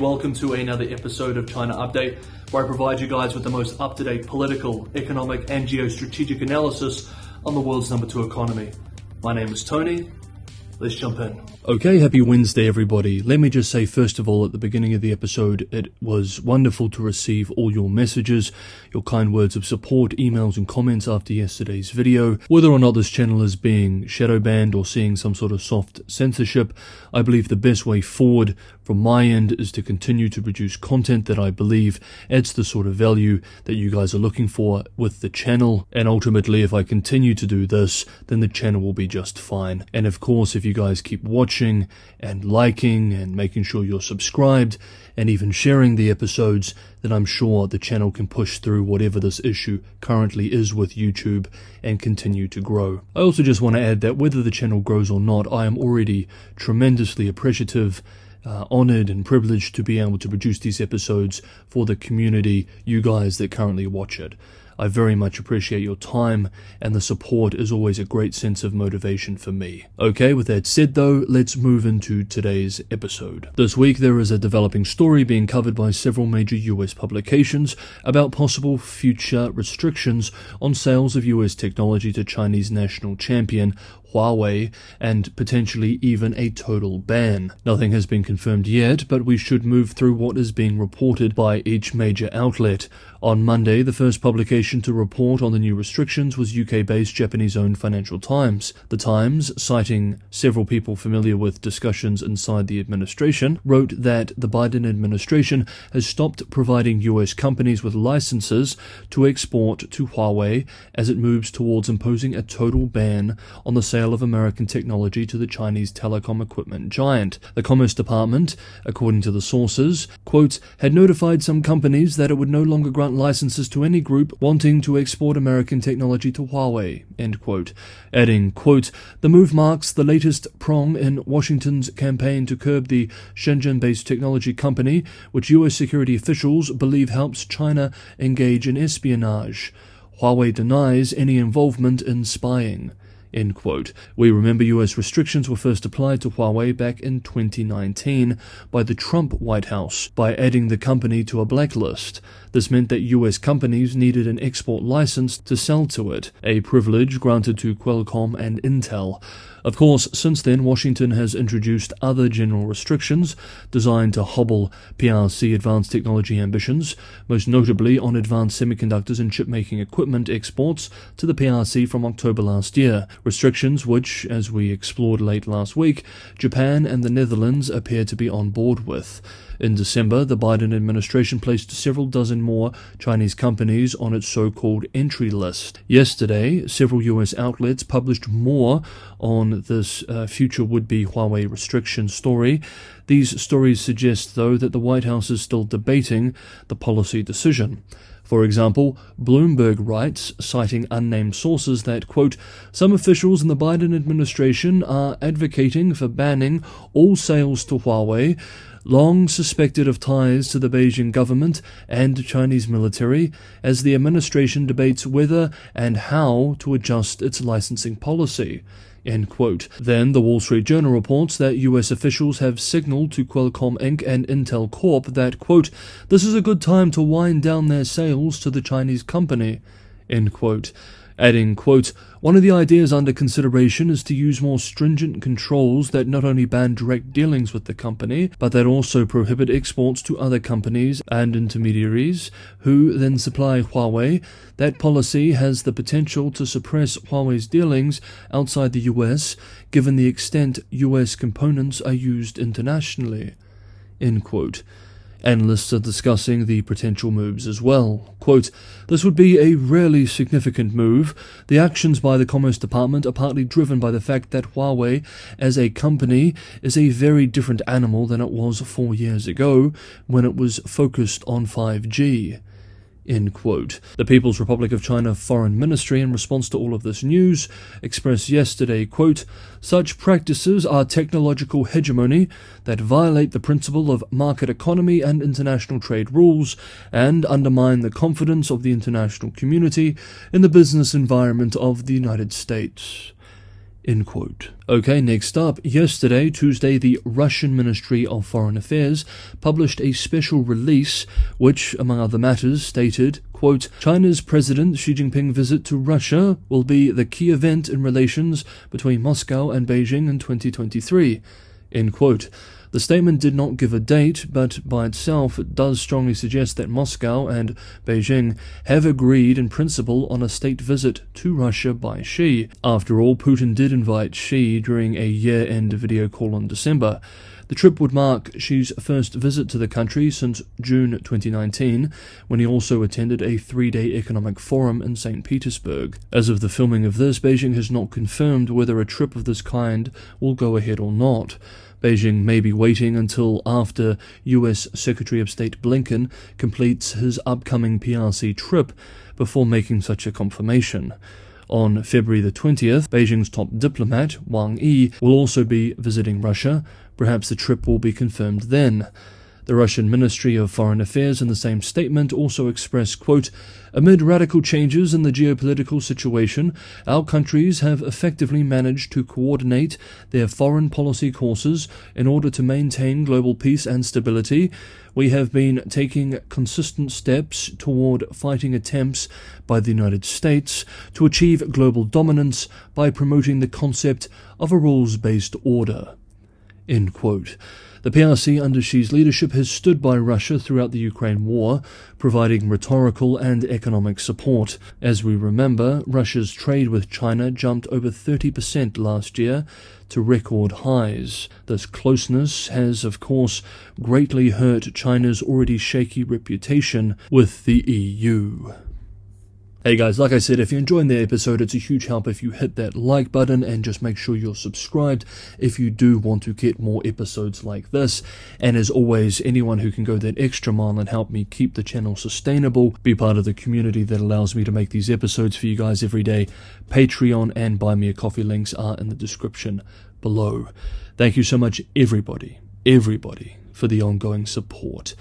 Welcome to another episode of China Update, where I provide you guys with the most up-to-date political, economic and geostrategic analysis on the world's number 2 economy. My name is Tony. Let's jump in. Okay, happy Wednesday everybody. Let me just say first of all at the beginning of the episode, it was wonderful to receive all your messages, your kind words of support, emails and comments after yesterday's video. Whether or not this channel is being shadow banned or seeing some sort of soft censorship, I believe the best way forward from my end is to continue to produce content that I believe adds the sort of value that you guys are looking for with the channel. And ultimately, if I continue to do this, then the channel will be just fine. And of course, if you guys keep watching and liking and making sure you're subscribed and even sharing the episodes, then I'm sure the channel can push through whatever this issue currently is with YouTube and continue to grow. I also just want to add that whether the channel grows or not, I am already tremendously appreciative, honored and privileged to be able to produce these episodes for the community, you guys that currently watch it. I very much appreciate your time, and the support is always a great sense of motivation for me. Okay, with that said though, let's move into today's episode. This week there is a developing story being covered by several major US publications about possible future restrictions on sales of US technology to Chinese national champion Huawei, and potentially even a total ban. Nothing has been confirmed yet, but we should move through what is being reported by each major outlet. On Monday, the first publication to report on the new restrictions was UK-based Japanese-owned Financial Times. The Times, citing several people familiar with discussions inside the administration, wrote that the Biden administration has stopped providing US companies with licenses to export to Huawei as it moves towards imposing a total ban on the sale of American technology to the Chinese telecom equipment giant. The Commerce Department, according to the sources, quote, had notified some companies that it would no longer grant licenses to any group wanting to export American technology to Huawei, end quote, adding, quote, the move marks the latest prong in Washington's campaign to curb the Shenzhen-based technology company, which US security officials believe helps China engage in espionage. Huawei denies any involvement in spying. End quote. We remember US restrictions were first applied to Huawei back in 2019 by the Trump White House by adding the company to a blacklist. This meant that US companies needed an export license to sell to it, a privilege granted to Qualcomm and Intel. Of course, since then, Washington has introduced other general restrictions designed to hobble PRC advanced technology ambitions, most notably on advanced semiconductors and chip-making equipment exports to the PRC from October last year. Restrictions which, as we explored late last week, Japan and the Netherlands appear to be on board with. In December, the Biden administration placed several dozen more Chinese companies on its so-called entry list. Yesterday, several US outlets published more on this future would-be Huawei restriction story. These stories suggest, though, that the White House is still debating the policy decision. For example, Bloomberg writes, citing unnamed sources, that, quote, some officials in the Biden administration are advocating for banning all sales to Huawei, long suspected of ties to the Beijing government and Chinese military, as the administration debates whether and how to adjust its licensing policy. End quote. Then the Wall Street Journal reports that US officials have signaled to Qualcomm Inc. and Intel Corp. that, quote, this is a good time to wind down their sales to the Chinese company, end quote. Adding, quote, one of the ideas under consideration is to use more stringent controls that not only ban direct dealings with the company, but that also prohibit exports to other companies and intermediaries who then supply Huawei. That policy has the potential to suppress Huawei's dealings outside the US, given the extent US components are used internationally, end quote. Analysts are discussing the potential moves as well. Quote, this would be a really significant move. The actions by the Commerce Department are partly driven by the fact that Huawei as a company is a very different animal than it was 4 years ago when it was focused on 5G. End quote. The People's Republic of China Foreign Ministry, in response to all of this news, expressed yesterday, quote, such practices are technological hegemony that violate the principle of market economy and international trade rules and undermine the confidence of the international community in the business environment of the United States. End quote. Okay, next up, yesterday, Tuesday, the Russian Ministry of Foreign Affairs published a special release which, among other matters, stated, quote, China's President Xi Jinping visit to Russia will be the key event in relations between Moscow and Beijing in 2023, end quote. The statement did not give a date, but by itself it does strongly suggest that Moscow and Beijing have agreed in principle on a state visit to Russia by Xi. After all, Putin did invite Xi during a year-end video call in December. The trip would mark Xi's first visit to the country since June 2019, when he also attended a 3-day economic forum in St. Petersburg. As of the filming of this, Beijing has not confirmed whether a trip of this kind will go ahead or not. Beijing may be waiting until after US Secretary of State Blinken completes his upcoming PRC trip before making such a confirmation. On February the 20th, Beijing's top diplomat, Wang Yi, will also be visiting Russia. Perhaps the trip will be confirmed then. The Russian Ministry of Foreign Affairs in the same statement also expressed, quote, amid radical changes in the geopolitical situation, our countries have effectively managed to coordinate their foreign policy courses in order to maintain global peace and stability. We have been taking consistent steps toward fighting attempts by the United States to achieve global dominance by promoting the concept of a rules-based order. End quote. The PRC under Xi's leadership has stood by Russia throughout the Ukraine war, providing rhetorical and economic support. As we remember, Russia's trade with China jumped over 30% last year to record highs. This closeness has, of course, greatly hurt China's already shaky reputation with the EU. Hey guys, like I said, if you're enjoying the episode, it's a huge help if you hit that like button and just make sure you're subscribed if you do want to get more episodes like this. And as always, anyone who can go that extra mile and help me keep the channel sustainable, be part of the community that allows me to make these episodes for you guys every day, Patreon and Buy Me a Coffee links are in the description below. Thank you so much, everybody, for the ongoing support.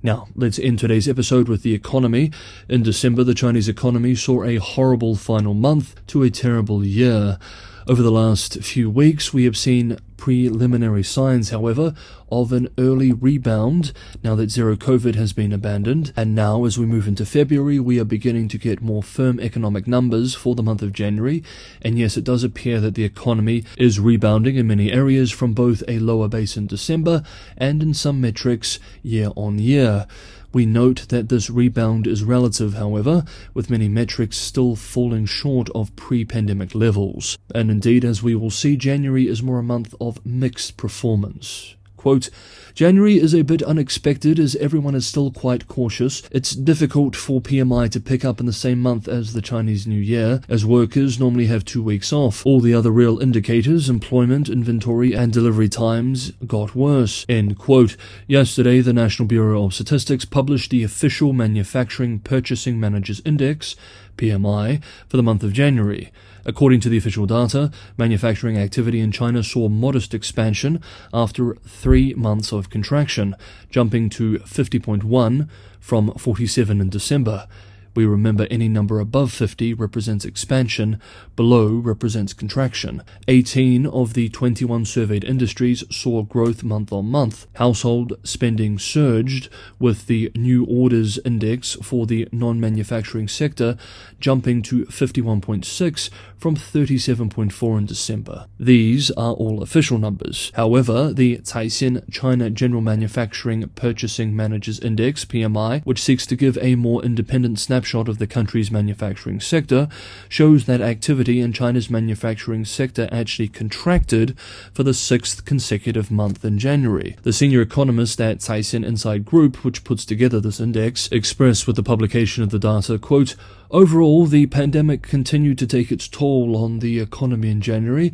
Now, let's end today's episode with the economy. In December, the Chinese economy saw a horrible final month to a terrible year. Over the last few weeks, we have seen preliminary signs, however, of an early rebound now that zero COVID has been abandoned. And now, as we move into February, we are beginning to get more firm economic numbers for the month of January. And yes, it does appear that the economy is rebounding in many areas from both a lower base in December and in some metrics year on year. We note that this rebound is relative, however, with many metrics still falling short of pre-pandemic levels. And indeed, as we will see, January is more a month of mixed performance. Quote, January is a bit unexpected as everyone is still quite cautious. It's difficult for PMI to pick up in the same month as the Chinese New Year, as workers normally have 2 weeks off. All the other real indicators, employment, inventory, and delivery times got worse. End quote. Yesterday, the National Bureau of Statistics published the official Manufacturing Purchasing Managers Index, PMI, for the month of January. According to the official data, manufacturing activity in China saw modest expansion after 3 months of contraction, jumping to 50.1 from 47 in December. We remember any number above 50 represents expansion, below represents contraction. 18 of the 21 surveyed industries saw growth month on month. Household spending surged, with the new orders index for the non-manufacturing sector jumping to 51.6 from 37.4 in December. These are all official numbers. However, the Caixin China General Manufacturing Purchasing Managers Index, PMI, which seeks to give a more independent snapshot of the country's manufacturing sector, shows that activity in China's manufacturing sector actually contracted for the 6th consecutive month in January. The senior economist at Caixin Inside Group, which puts together this index, expressed with the publication of the data, quote, overall, the pandemic continued to take its toll on the economy in January,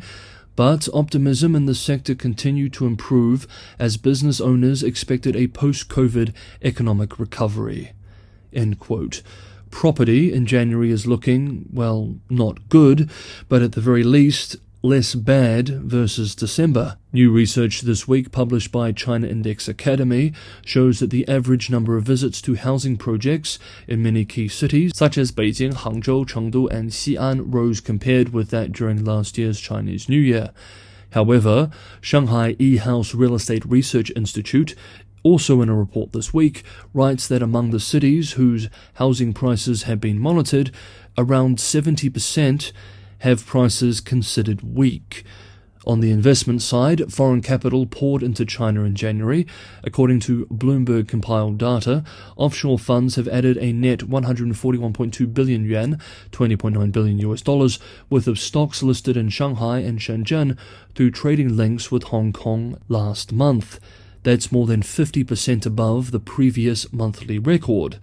but optimism in the sector continued to improve as business owners expected a post-COVID economic recovery. End quote. Property in January is looking, well, not good, but at the very least, less bad versus December. New research this week published by China Index Academy shows that the average number of visits to housing projects in many key cities, such as Beijing, Hangzhou, Chengdu, and Xi'an, rose compared with that during last year's Chinese New Year. However, Shanghai E-House Real Estate Research Institute, also in a report this week, writes that among the cities whose housing prices have been monitored, around 70% have prices considered weak. On the investment side, foreign capital poured into China in January. According to Bloomberg compiled data, offshore funds have added a net 141.2 billion yuan, $20.9 billion worth of stocks listed in Shanghai and Shenzhen through trading links with Hong Kong last month. That's more than 50% above the previous monthly record,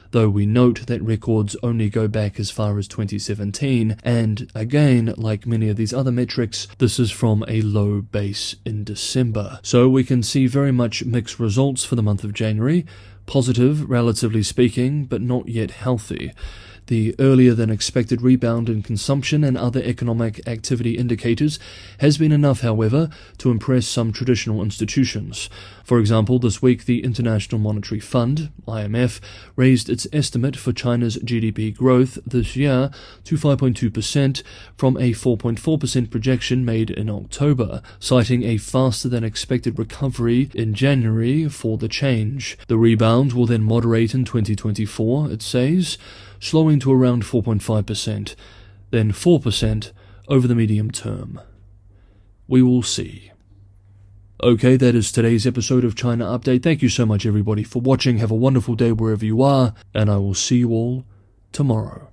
though we note that records only go back as far as 2017, and again, like many of these other metrics, this is from a low base in December. So we can see very much mixed results for the month of January, positive relatively speaking, but not yet healthy. The earlier than expected rebound in consumption and other economic activity indicators has been enough, however, to impress some traditional institutions. For example, this week the International Monetary Fund, IMF, raised its estimate for China's GDP growth this year to 5.2% from a 4.4% projection made in October, citing a faster than expected recovery in January for the change. The rebound will then moderate in 2024, it says, slowing to around 4.5%, then 4% over the medium term. We will see. Okay, that is today's episode of China Update. Thank you so much, everybody, for watching. Have a wonderful day wherever you are, and I will see you all tomorrow.